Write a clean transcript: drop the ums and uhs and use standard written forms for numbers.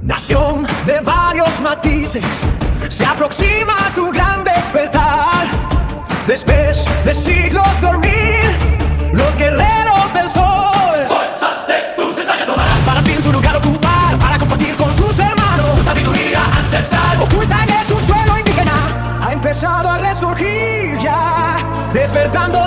Nación de varios matices, se aproxima tu gran despertar. Después de siglos dormir, los guerreros del sol fuerzas de tus entrañas tomarán para al fin su lugar ocupar, para compartir con sus hermanos su sabiduría ancestral. Oculta en el subsuelo indígena, ha empezado a resurgir ya, despertando